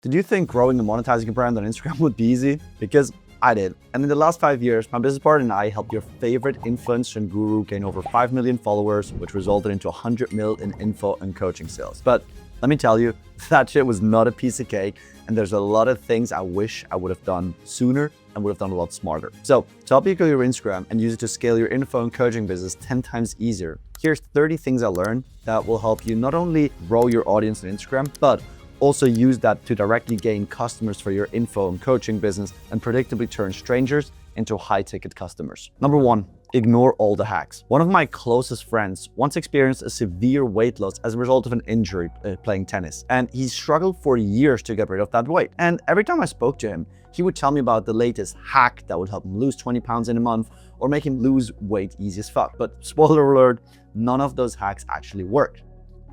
Did you think growing and monetizing a brand on Instagram would be easy? Because I did. And in the last 5 years, my business partner and I helped your favorite influencer and guru gain over 5 million followers, which resulted into 100 mil in info and coaching sales. But let me tell you, that shit was not a piece of cake. And there's a lot of things I wish I would have done sooner and would have done a lot smarter. So to help you grow your Instagram and use it to scale your info and coaching business 10 times easier, here's 30 things I learned that will help you not only grow your audience on Instagram, but also use that to directly gain customers for your info and coaching business and predictably turn strangers into high-ticket customers. Number 1, ignore all the hacks. One of my closest friends once experienced a severe weight loss as a result of an injury playing tennis, and he struggled for years to get rid of that weight. And every time I spoke to him, he would tell me about the latest hack that would help him lose 20 pounds in a month or make him lose weight easy as fuck. But spoiler alert, none of those hacks actually worked.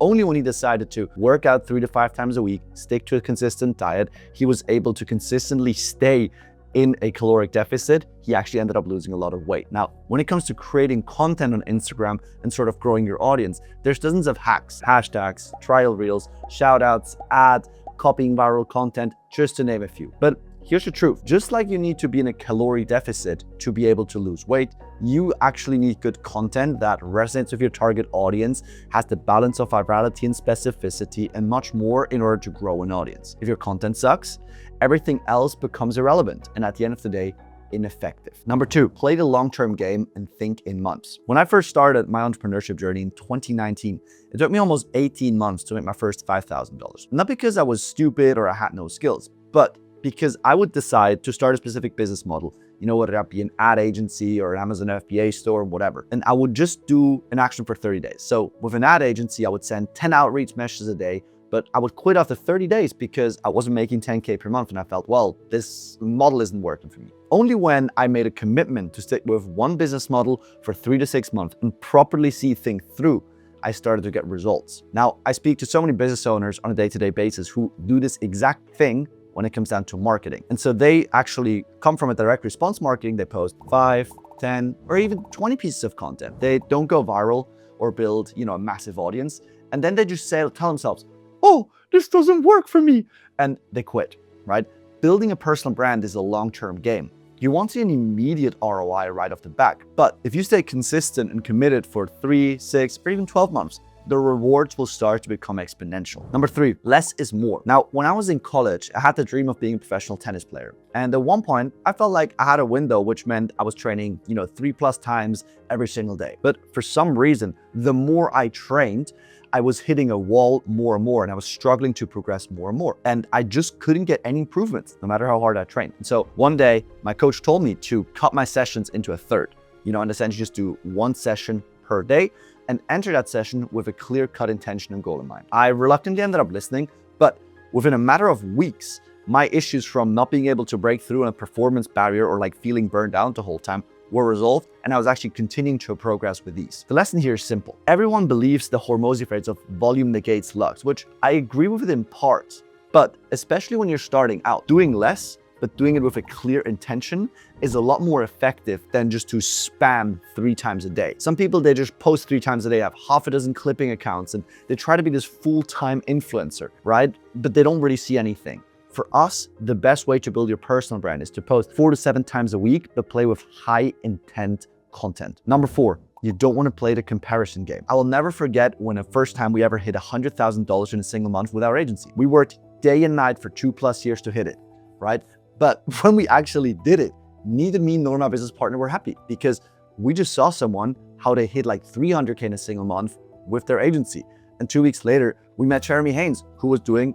Only when he decided to work out 3 to 5 times a week, stick to a consistent diet, he was able to consistently stay in a caloric deficit. He actually ended up losing a lot of weight. Now, when it comes to creating content on Instagram and sort of growing your audience, there's dozens of hacks, hashtags, trial reels, shout outs, ads, copying viral content, just to name a few. But here's the truth. Just like you need to be in a calorie deficit to be able to lose weight, you actually need good content that resonates with your target audience, has the balance of virality and specificity, and much more in order to grow an audience. If your content sucks, everything else becomes irrelevant and at the end of the day, ineffective. Number 2, play the long-term game and think in months. When I first started my entrepreneurship journey in 2019, it took me almost 18 months to make my first $5,000. Not because I was stupid or I had no skills, but because I would decide to start a specific business model, whether that be an ad agency or an Amazon FBA store or whatever. And I would just do an action for 30 days. So with an ad agency, I would send 10 outreach messages a day, but I would quit after 30 days because I wasn't making 10K per month and I felt, well, this model isn't working for me. Only when I made a commitment to stick with one business model for 3 to 6 months and properly see things through, I started to get results. Now, I speak to so many business owners on a day-to-day basis who do this exact thing when it comes down to marketing. And so they actually come from a direct response marketing. They post 5, 10, or even 20 pieces of content. They don't go viral or build, a massive audience. And then they just tell themselves, oh, this doesn't work for me. And they quit, right? Building a personal brand is a long-term game. You won't see an immediate ROI right off the back. But if you stay consistent and committed for 3, 6, or even 12 months, the rewards will start to become exponential. Number 3, less is more. Now, when I was in college, I had the dream of being a professional tennis player. And at one point, I felt like I had a window, which meant I was training, 3+ times every single day. But for some reason, the more I trained, I was hitting a wall more and more, and I was struggling to progress more and more. And I just couldn't get any improvements, no matter how hard I trained. And so one day, my coach told me to cut my sessions into a third, and essentially just do 1 session per day and enter that session with a clear-cut intention and goal in mind. I reluctantly ended up listening, but within a matter of weeks, my issues from not being able to break through a performance barrier or feeling burned out the whole time were resolved, and I was actually continuing to progress with these. The lesson here is simple. Everyone believes the Hormozi phrase of volume negates lux, which I agree with it in part, but especially when you're starting out, doing less but doing it with a clear intention is a lot more effective than just to spam 3 times a day. Some people, they just post 3 times a day, have half a dozen clipping accounts, and they try to be this full-time influencer, right? But they don't really see anything. For us, the best way to build your personal brand is to post 4 to 7 times a week, but play with high intent content. Number 4, you don't want to play the comparison game. I will never forget when the first time we ever hit $100,000 in a single month with our agency. We worked day and night for 2+ years to hit it, right? But when we actually did it, neither me nor my business partner were happy because we just saw someone, how they hit 300K in a single month with their agency. And 2 weeks later, we met Jeremy Haynes, who was doing,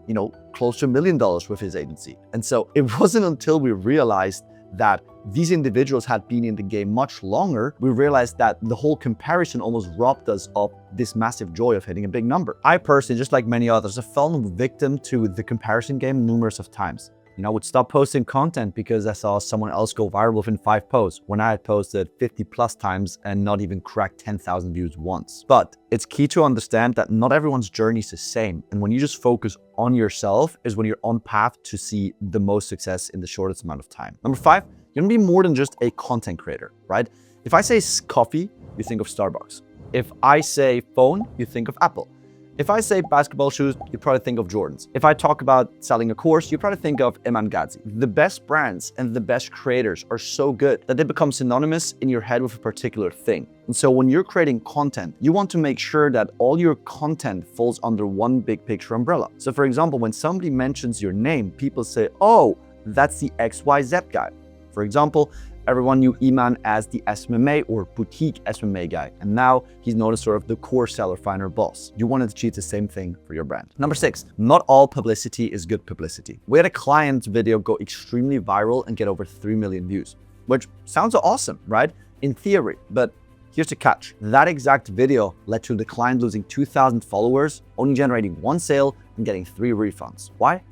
close to $1 million with his agency. And so it wasn't until we realized that these individuals had been in the game much longer, we realized that the whole comparison almost robbed us of this massive joy of hitting a big number. I personally, just like many others, have fallen victim to the comparison game numerous of times. I would stop posting content because I saw someone else go viral within 5 posts when I had posted 50+ times and not even cracked 10,000 views once. But it's key to understand that not everyone's journey is the same. And when you just focus on yourself is when you're on path to see the most success in the shortest amount of time. Number 5, you're gonna be more than just a content creator, right? If I say coffee, you think of Starbucks. If I say phone, you think of Apple. If I say basketball shoes, you probably think of Jordans. If I talk about selling a course, you probably think of Imam Ghazi. The best brands and the best creators are so good that they become synonymous in your head with a particular thing. And so when you're creating content, you want to make sure that all your content falls under one big picture umbrella. So for example, when somebody mentions your name, people say, oh, that's the XYZ guy. For example, everyone knew Iman as the SMMA or boutique SMMA guy, and now he's known as sort of the core seller finder boss. You want to achieve the same thing for your brand. Number 6, not all publicity is good publicity. We had a client video go extremely viral and get over 3 million views, which sounds awesome, right? In theory, but here's the catch. That exact video led to the client losing 2,000 followers, only generating 1 sale and getting 3 refunds. Why?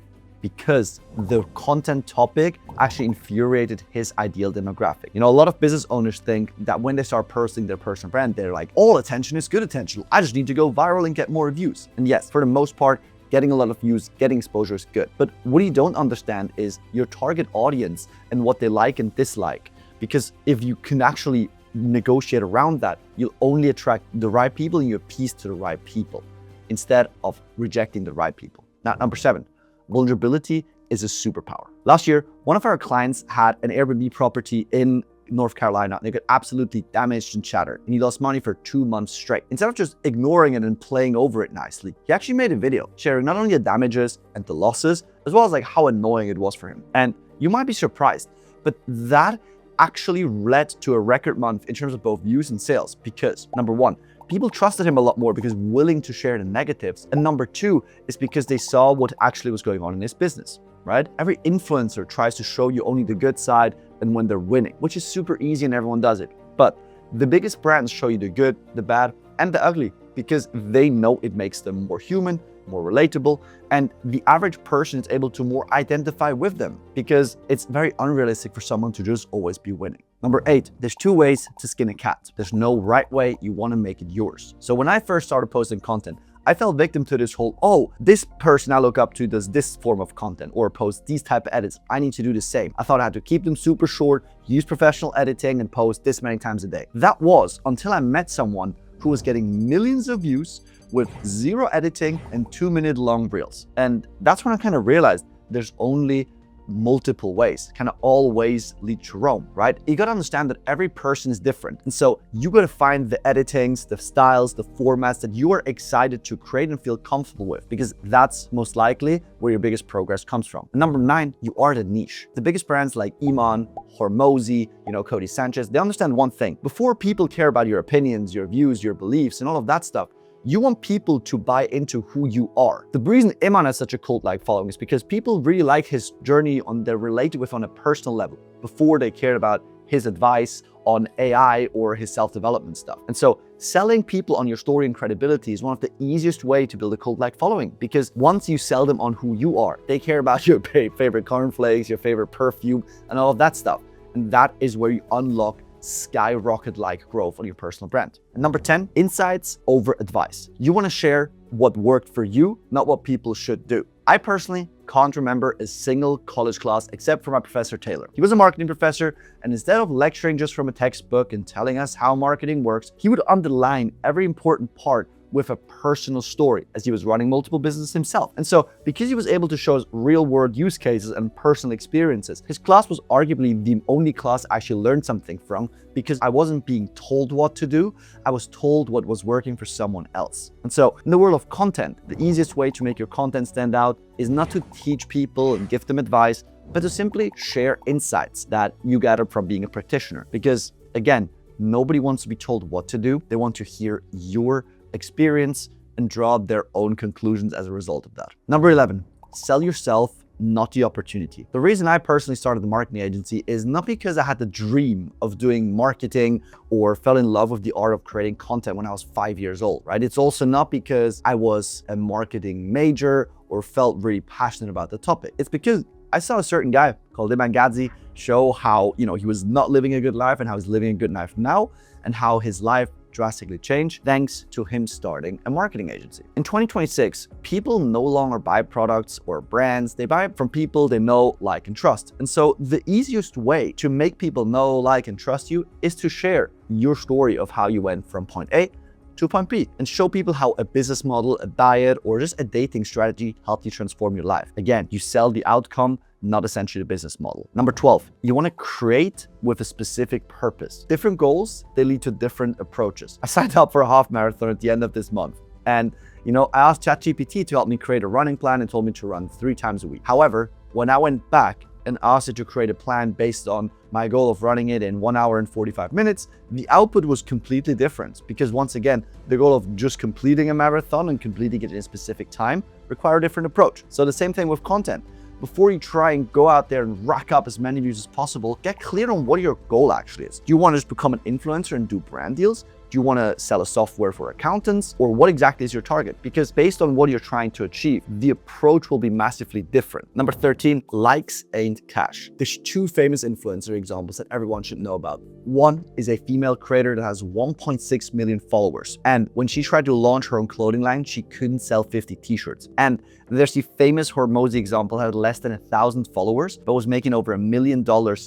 Because the content topic actually infuriated his ideal demographic. You know, a lot of business owners think that when they start posting their personal brand, they're like, all attention is good attention. I just need to go viral and get more views. And yes, for the most part, getting a lot of views, getting exposure is good. But what you don't understand is your target audience and what they like and dislike. Because if you can actually negotiate around that, you'll only attract the right people and you appease to the right people instead of rejecting the right people. Now, number 7. Vulnerability is a superpower. Last year, one of our clients had an Airbnb property in North Carolina and it got absolutely damaged and shattered, and he lost money for 2 months straight. Instead of just ignoring it and playing over it nicely, he actually made a video sharing not only the damages and the losses, as well as like how annoying it was for him. And you might be surprised, but that actually led to a record month in terms of both views and sales because, number 1, people trusted him a lot more because he was willing to share the negatives. And number 2 is because they saw what actually was going on in his business, right? Every influencer tries to show you only the good side and when they're winning, which is super easy and everyone does it. But the biggest brands show you the good, the bad, and the ugly because they know it makes them more human, more relatable, and the average person is able to more identify with them because it's very unrealistic for someone to just always be winning. Number 8, there's 2 ways to skin a cat. There's no right way, you want to make it yours. So when I first started posting content, I fell victim to this whole, oh, this person I look up to does this form of content or posts these type of edits. I need to do the same. I thought I had to keep them super short, use professional editing, and post this many times a day. That was until I met someone who was getting millions of views with 0 editing and 2-minute long reels. And that's when I kind of realized there's only multiple ways, kind of all ways lead to Rome, right? You got to understand that every person is different. And so you got to find the editings, the styles, the formats that you are excited to create and feel comfortable with, because that's most likely where your biggest progress comes from. And number 9, you are the niche. The biggest brands like Iman, Hormozi, Cody Sanchez, they understand one thing. Before people care about your opinions, your views, your beliefs, and all of that stuff, you want people to buy into who you are. The reason Iman has such a cult-like following is because people really like his journey they're related with on a personal level before they cared about his advice on AI or his self-development stuff. And so selling people on your story and credibility is one of the easiest way to build a cult-like following, because once you sell them on who you are, they care about your favorite cornflakes, your favorite perfume, and all of that stuff. And that is where you unlock skyrocket-like growth on your personal brand. And number 10, insights over advice. You want to share what worked for you, not what people should do. I personally can't remember a single college class except for my professor Taylor. He was a marketing professor, and instead of lecturing just from a textbook and telling us how marketing works, he would underline every important part with a personal story, as he was running multiple businesses himself. And so because he was able to show us real world use cases and personal experiences, his class was arguably the only class I actually learned something from, because I wasn't being told what to do, I was told what was working for someone else. And so in the world of content, the easiest way to make your content stand out is not to teach people and give them advice, but to simply share insights that you gathered from being a practitioner. Because again, nobody wants to be told what to do. They want to hear your experience and draw their own conclusions as a result of that. Number 11, sell yourself, not the opportunity. The reason I personally started the marketing agency is not because I had the dream of doing marketing or fell in love with the art of creating content when I was 5 years old, right? It's also not because I was a marketing major or felt really passionate about the topic. It's because I saw a certain guy called Imam Ghazi show how, he was not living a good life and how he's living a good life now, and how his life drastically changed thanks to him starting a marketing agency. In 2026, people no longer buy products or brands. They buy from people they know, like, and trust. And so the easiest way to make people know, like, and trust you is to share your story of how you went from point A to point B and show people how a business model, a diet, or just a dating strategy helped you transform your life. Again, you sell the outcome, not essentially the business model. Number 12, you want to create with a specific purpose. Different goals, they lead to different approaches. I signed up for a half marathon at the end of this month. And I asked ChatGPT to help me create a running plan and told me to run 3 times a week. However, when I went back and asked it to create a plan based on my goal of running it in 1 hour and 45 minutes, the output was completely different because once again, the goal of just completing a marathon and completing it in a specific time require a different approach. So the same thing with content. Before you try and go out there and rack up as many views as possible, get clear on what your goal actually is. Do you want to just become an influencer and do brand deals? Do you want to sell a software for accountants? Or what exactly is your target? Because based on what you're trying to achieve, the approach will be massively different. Number 13, likes ain't cash. There's 2 famous influencer examples that everyone should know about. One is a female creator that has 1.6 million followers. And when she tried to launch her own clothing line, she couldn't sell 50 t-shirts. And there's the famous Hormozi example, had less than 1,000 followers, but was making over $1 million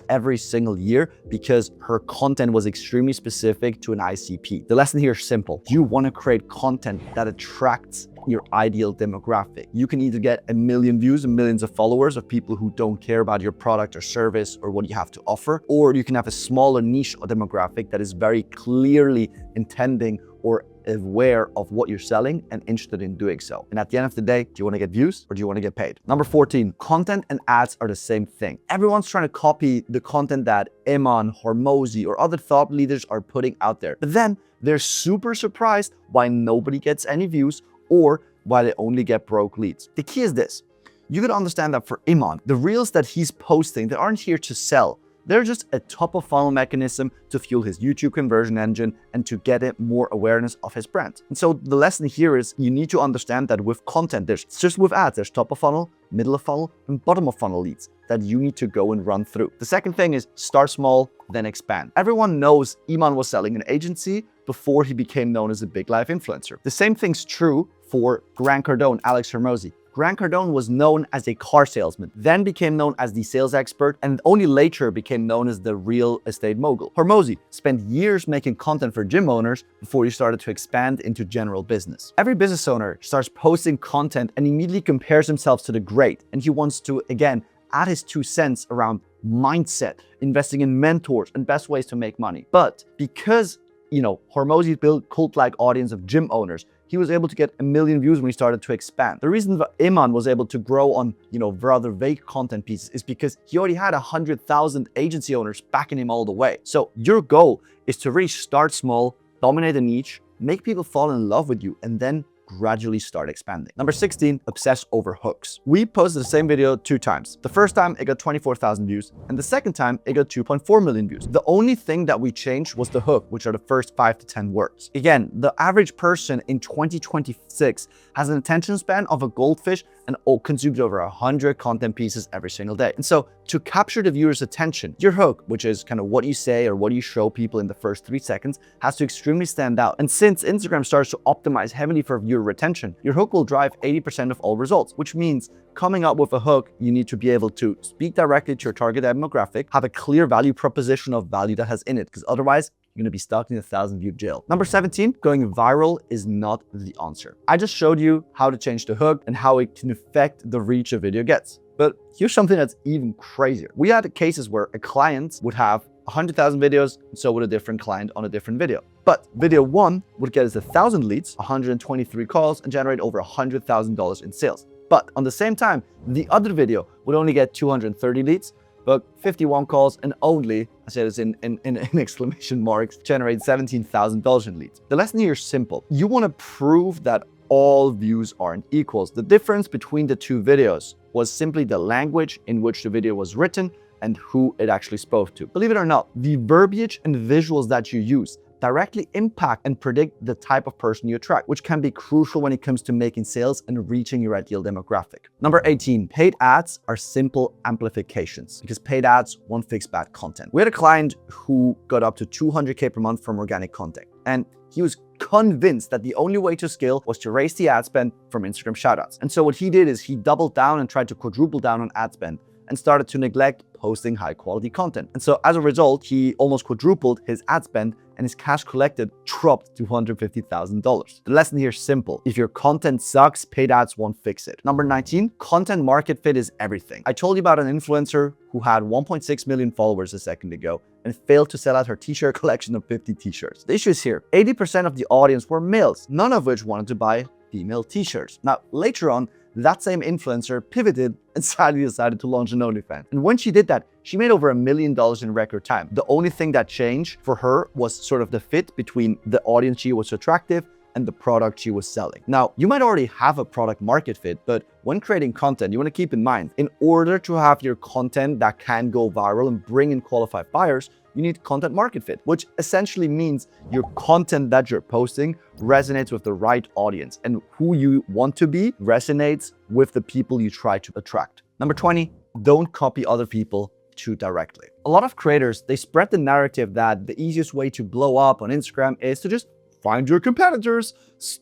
every single year because her content was extremely specific to an ICP. The lesson here is simple. You want to create content that attracts your ideal demographic. You can either get 1 million views and millions of followers of people who don't care about your product or service or what you have to offer, or you can have a smaller niche demographic that is very clearly intending or aware of what you're selling and interested in doing so. And at the end of the day, do you want to get views or do you want to get paid? Number 14, content and ads are the same thing. Everyone's trying to copy the content that Iman, Hormozi, or other thought leaders are putting out there. But then they're super surprised why nobody gets any views or why they only get broke leads. The key is this. You gotta understand that for Iman, the reels that he's posting, they aren't here to sell. They're just a top of funnel mechanism to fuel his YouTube conversion engine and to get it more awareness of his brand. And so the lesson here is you need to understand that with content, there's just with ads, there's top of funnel, middle of funnel, and bottom of funnel leads that you need to go and run through. The second thing is start small, then expand. Everyone knows Iman was selling an agency before he became known as a big life influencer. The same thing's true for Grant Cardone, Alex Hormozi. Grant Cardone was known as a car salesman, then became known as the sales expert, and only later became known as the real estate mogul. Hormozi spent years making content for gym owners before he started to expand into general business. Every business owner starts posting content and immediately compares himself to the great, and he wants to, again, add his 2 cents around mindset, investing in mentors, and best ways to make money. But because, Hormozi built cult-like audience of gym owners, he was able to get 1 million views when he started to expand. The reason that Iman was able to grow on, rather vague content pieces is because he already had 100,000 agency owners backing him all the way. So your goal is to really start small, dominate a niche, make people fall in love with you, and then gradually start expanding. Number 16, obsess over hooks. We posted the same video 2 times. The first time it got 24,000 views and the second time it got 2.4 million views. The only thing that we changed was the hook, which are the first 5 to 10 words. Again, the average person in 2026 has an attention span of a goldfish and consumes over 100 content pieces every single day. And so to capture the viewer's attention, your hook, which is kind of what you say or what you show people in the first 3 seconds, has to extremely stand out. And since Instagram starts to optimize heavily for viewer retention, your hook will drive 80% of all results, which means coming up with a hook, you need to be able to speak directly to your target demographic, have a clear value proposition of value that has in it, because otherwise you're gonna be stuck in a 1,000-view jail. Number 17, going viral is not the answer. I just showed you how to change the hook and how it can affect the reach a video gets. But here's something that's even crazier. We had cases where a client would have 100,000 videos, and so would a different client on a different video. But video 1 would get us 1,000 leads, 123 calls, and generate over $100,000 in sales. But on the same time, the other video would only get 230 leads, but 51 calls and only, I say this in exclamation marks, generate $17,000 in leads. The lesson here is simple. You want to prove that all views aren't equals. The difference between the 2 videos was simply the language in which the video was written and who it actually spoke to. Believe it or not, the verbiage and visuals that you use directly impact and predict the type of person you attract, which can be crucial when it comes to making sales and reaching your ideal demographic. Number 18, paid ads are simple amplifications because paid ads won't fix bad content. We had a client who got up to 200K per month from organic content, and he was convinced that the only way to scale was to raise the ad spend from Instagram shoutouts. And so what he did is he doubled down and tried to quadruple down on ad spend and started to neglect posting high quality content. And so as a result, he almost quadrupled his ad spend and his cash collected dropped to $150,000. The lesson here is simple. If your content sucks, paid ads won't fix it. Number 19, content market fit is everything. I told you about an influencer who had 1.6 million followers a second ago and failed to sell out her t-shirt collection of 50 t-shirts. The issue is here. 80% of the audience were males, none of which wanted to buy female t-shirts. Now, later on, that same influencer pivoted and sadly decided to launch an OnlyFans. And when she did that, she made over $1 million in record time. The only thing that changed for her was sort of the fit between the audience she was attractive and the product she was selling. Now, you might already have a product market fit, but when creating content, you want to keep in mind, in order to have your content that can go viral and bring in qualified buyers, you need content market fit, which essentially means your content that you're posting resonates with the right audience, and who you want to be resonates with the people you try to attract. Number 20, don't copy other people too directly. A lot of creators, they spread the narrative that the easiest way to blow up on Instagram is to just find your competitors,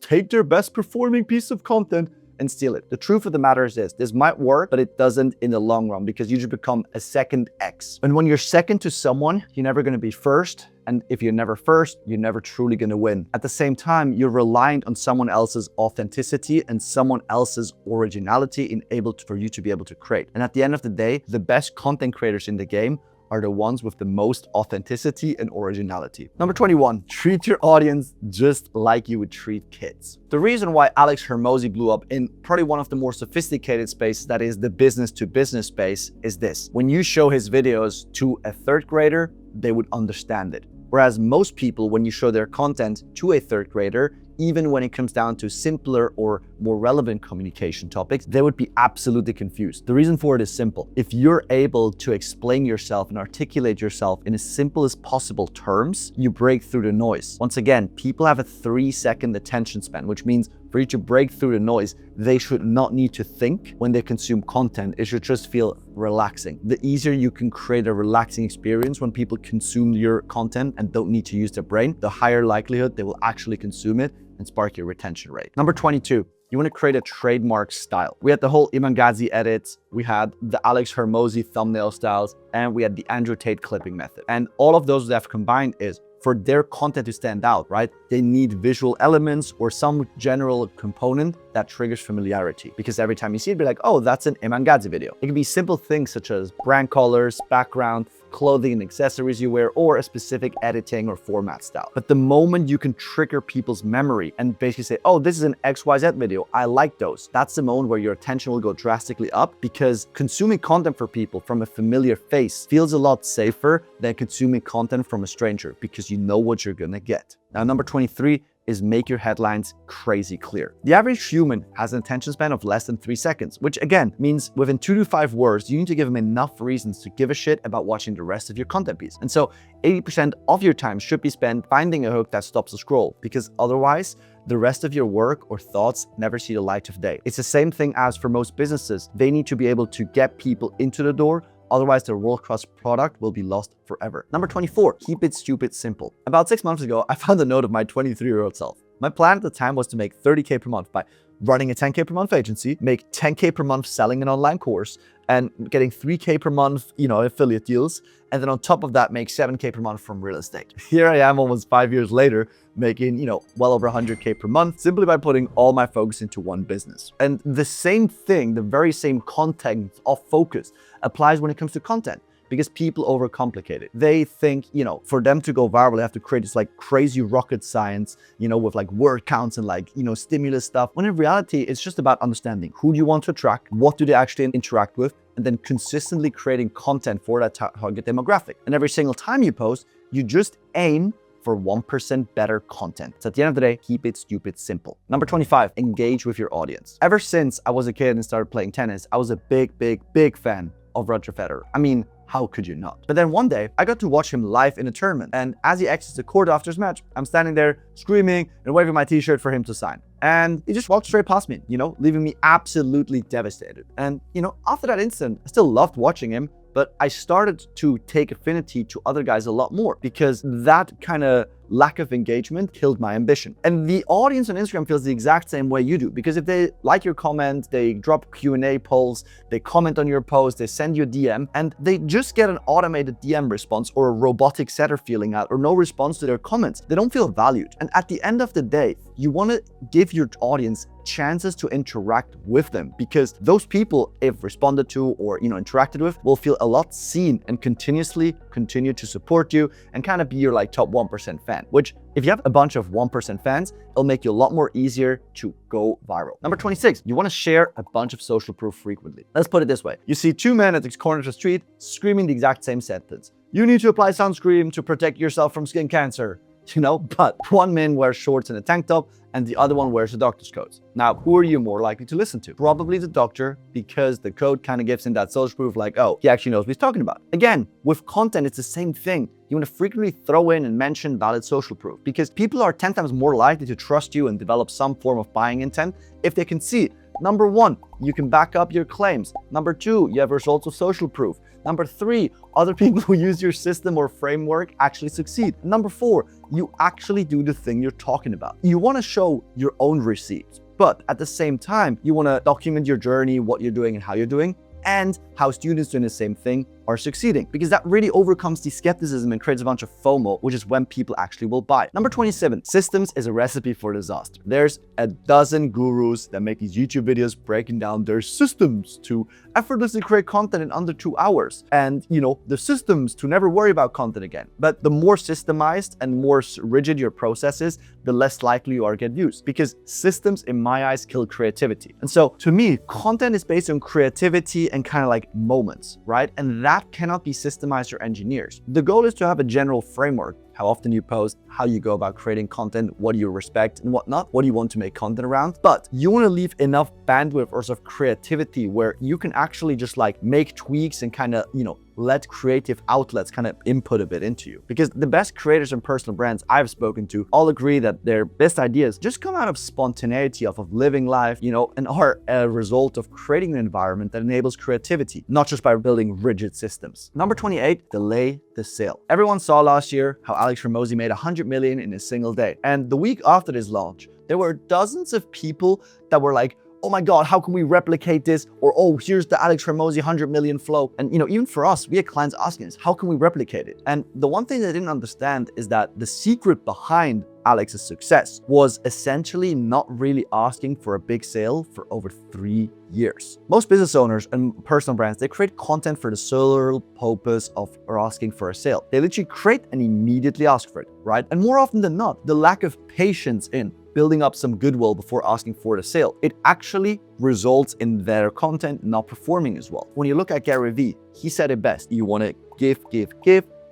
take their best performing piece of content, and steal it. The truth of the matter is this might work, but it doesn't in the long run because you just become a second X. And when you're second to someone, you're never gonna be first. And if you're never first, you're never truly gonna win. At the same time, you're reliant on someone else's authenticity and someone else's originality for you to be able to create. And at the end of the day, the best content creators in the game are the ones with the most authenticity and originality. Number 21, treat your audience just like you would treat kids. The reason why Alex Hormozi blew up in probably one of the more sophisticated spaces, that is the business to business space, is this. When you show his videos to a third grader, they would understand it. Whereas most people, when you show their content to a third grader, even when it comes down to simpler or more relevant communication topics, they would be absolutely confused. The reason for it is simple. If you're able to explain yourself and articulate yourself in as simple as possible terms, you break through the noise. Once again, people have a 3-second attention span, which means for you to break through the noise, they should not need to think when they consume content. It should just feel relaxing. The easier you can create a relaxing experience when people consume your content and don't need to use their brain, the higher likelihood they will actually consume it and spark your retention rate. Number 22, you want to create a trademark style. We had the whole Iman Gadzhi edits, we had the Alex Hormozi thumbnail styles, and we had the Andrew Tate clipping method. And all of those that have combined is for their content to stand out, right? They need visual elements or some general component that triggers familiarity. Because every time you see it, be like, oh, that's an Iman Gadzhi video. It can be simple things such as brand colors, background, clothing and accessories you wear, or a specific editing or format style. But the moment you can trigger people's memory and basically say, oh, this is an XYZ video, I like those, that's the moment where your attention will go drastically up, because consuming content for people from a familiar face feels a lot safer than consuming content from a stranger, because you know what you're gonna get. Now, number 23 is make your headlines crazy clear. The average human has an attention span of less than 3 seconds, which again means within 2 to 5 words, you need to give them enough reasons to give a shit about watching the rest of your content piece. And so 80% of your time should be spent finding a hook that stops the scroll, because otherwise the rest of your work or thoughts never see the light of day. It's the same thing as for most businesses. They need to be able to get people into the door. Otherwise, their world-class product will be lost forever. Number 24, keep it stupid simple. About 6 months ago, I found a note of my 23-year-old self. My plan at the time was to make 30K per month by running a 10K per month agency, make 10K per month selling an online course, and getting 3K per month, affiliate deals. And then on top of that, make 7K per month from real estate. Here I am almost 5 years later, making, well over 100K per month, simply by putting all my focus into one business. And the same thing, the very same content of focus applies when it comes to content. Because people overcomplicate it. They think, for them to go viral, they have to create this like crazy rocket science, with like word counts and like, stimulus stuff. When in reality, it's just about understanding who do you want to attract, what do they actually interact with, and then consistently creating content for that target demographic. And every single time you post, you just aim for 1% better content. So at the end of the day, keep it stupid simple. Number 25, engage with your audience. Ever since I was a kid and started playing tennis, I was a big fan of Roger Federer. I mean, how could you not? But then one day, I got to watch him live in a tournament. And as he exits the court after his match, I'm standing there screaming and waving my t-shirt for him to sign. And he just walked straight past me, leaving me absolutely devastated. And, after that incident, I still loved watching him, but I started to take affinity to other guys a lot more, because that kind of lack of engagement killed my ambition. And the audience on Instagram feels the exact same way you do, because if they like your comment, they drop Q&A polls, they comment on your post, they send you a DM, and they just get an automated DM response or a robotic setter feeling out or no response to their comments, they don't feel valued. And at the end of the day, you want to give your audience chances to interact with them, because those people, if responded to or interacted with, will feel a lot seen and continuously continue to support you and kind of be your like top 1% fan, which if you have a bunch of 1% fans, it'll make you a lot more easier to go viral. Number 26, you want to share a bunch of social proof frequently. Let's put it this way. You see two men at the corner of the street screaming the exact same sentence. You need to apply sunscreen to protect yourself from skin cancer. But one man wears shorts and a tank top and the other one wears a doctor's coat. Now, who are you more likely to listen to? Probably the doctor, because the coat kind of gives him that social proof like, oh, he actually knows what he's talking about. Again, with content, it's the same thing. You want to frequently throw in and mention valid social proof, because people are 10 times more likely to trust you and develop some form of buying intent if they can see, number one, you can back up your claims. Number two, you have results of social proof. Number three, other people who use your system or framework actually succeed. Number four, you actually do the thing you're talking about. You want to show your own receipts, but at the same time, you want to document your journey, what you're doing and how you're doing, and how students doing the same thing are succeeding, because that really overcomes the skepticism and creates a bunch of FOMO, which is when people actually will buy. Number 27, systems is a recipe for disaster. There's a dozen gurus that make these YouTube videos breaking down their systems to effortlessly create content in under 2 hours. And the systems to never worry about content again. But the more systemized and more rigid your process is, the less likely you are to get views, because systems in my eyes kill creativity. And so to me, content is based on creativity and kind of like moments, right? And that cannot be systemized or engineered. The goal is to have a general framework. How often you post, how you go about creating content, what do you respect and whatnot, what do you want to make content around. But you want to leave enough bandwidth or sort of creativity where you can actually just like make tweaks and kind of, let creative outlets kind of input a bit into you. Because the best creators and personal brands I've spoken to all agree that their best ideas just come out of spontaneity, of living life, and are a result of creating an environment that enables creativity, not just by building rigid systems. Number 28, delay the sale. Everyone saw last year how Alex Hormozi made 100 million in a single day. And the week after this launch, there were dozens of people that were like, oh my God, how can we replicate this? Or, oh, here's the Alex Hormozi 100 million flow. And even for us, we had clients asking us, how can we replicate it? And the one thing they didn't understand is that the secret behind Alex's success was essentially not really asking for a big sale for over 3 years. Most business owners and personal brands, they create content for the sole purpose of asking for a sale. They literally create and immediately ask for it, right? And more often than not, the lack of patience in building up some goodwill before asking for the sale, it actually results in their content not performing as well. When you look at Gary Vee, he said it best. You want to give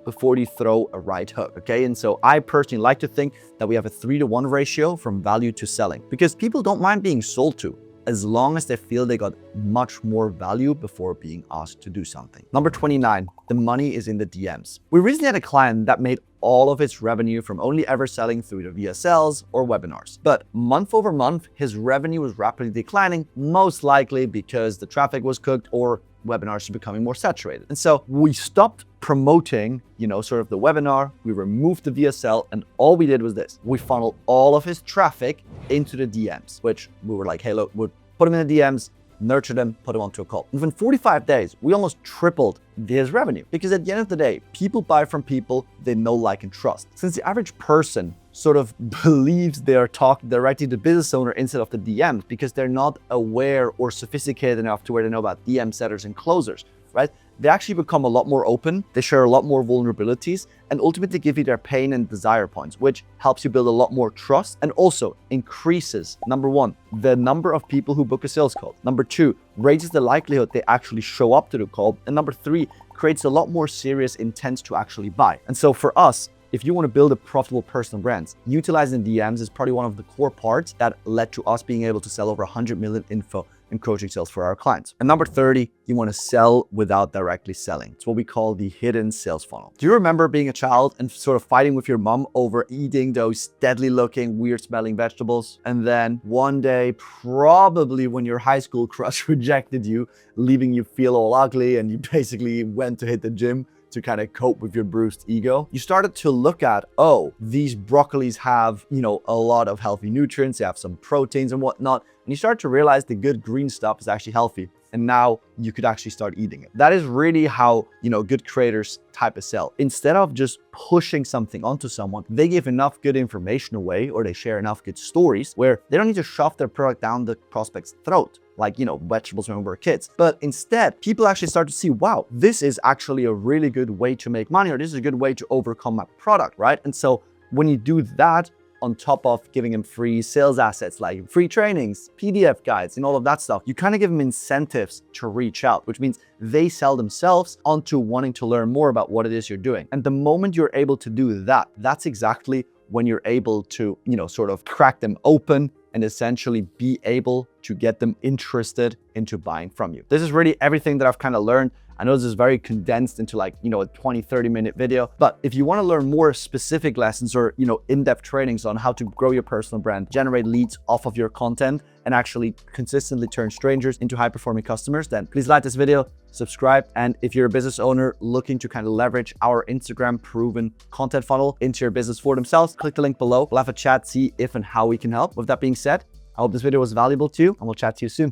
before you throw a right hook, okay? And so I personally like to think that we have a 3-to-1 ratio from value to selling, because people don't mind being sold to, as long as they feel they got much more value before being asked to do something. Number 29, the money is in the DMs. We recently had a client that made all of its revenue from only ever selling through the VSLs or webinars. But month over month, his revenue was rapidly declining, most likely because the traffic was cooked or webinars are becoming more saturated. And so we stopped promoting, sort of the webinar, we removed the VSL, and all we did was this. We funneled all of his traffic into the DMs, which we were like, hey, look, we'll put them in the DMs, nurture them, put them onto a call. Within 45 days, we almost tripled his revenue, because at the end of the day, people buy from people they know, like, and trust. Since the average person sort of believes they are talking directly to the business owner instead of the DMs, because they're not aware or sophisticated enough to where they know about DM setters and closers, right? They actually become a lot more open, they share a lot more vulnerabilities, and ultimately give you their pain and desire points, which helps you build a lot more trust and also increases, number one, the number of people who book a sales call. Number two, raises the likelihood they actually show up to the call. And number three, creates a lot more serious intent to actually buy. And so for us, if you want to build a profitable personal brand, utilizing DMs is probably one of the core parts that led to us being able to sell over 100 million info and coaching sales for our clients. And number 30, you want to sell without directly selling. It's what we call the hidden sales funnel. Do you remember being a child and sort of fighting with your mom over eating those deadly looking, weird smelling vegetables? And then one day, probably when your high school crush rejected you, leaving you feel all ugly, and you basically went to hit the gym to kind of cope with your bruised ego. You started to look at, oh, these broccolis have, a lot of healthy nutrients, they have some proteins and whatnot. And you start to realize the good green stuff is actually healthy. And now you could actually start eating it. That is really how, good creators type of sell. Instead of just pushing something onto someone, they give enough good information away, or they share enough good stories where they don't need to shove their product down the prospect's throat, like, vegetables when we were kids. But instead, people actually start to see, wow, this is actually a really good way to make money, or this is a good way to overcome my product, right? And so when you do that, on top of giving them free sales assets like free trainings, PDF guides, and all of that stuff, you kind of give them incentives to reach out, which means they sell themselves onto wanting to learn more about what it is you're doing. And the moment you're able to do that, that's exactly when you're able to, sort of crack them open and essentially be able to get them interested into buying from you. This is really everything that I've kind of learned. I know this is very condensed into like, a 20-30 minute video, but if you want to learn more specific lessons or, in-depth trainings on how to grow your personal brand, generate leads off of your content, and actually consistently turn strangers into high-performing customers, then please like this video, subscribe. And if you're a business owner looking to kind of leverage our Instagram proven content funnel into your business for themselves, click the link below. We'll have a chat, see if and how we can help. With that being said, I hope this video was valuable to you, and we'll chat to you soon.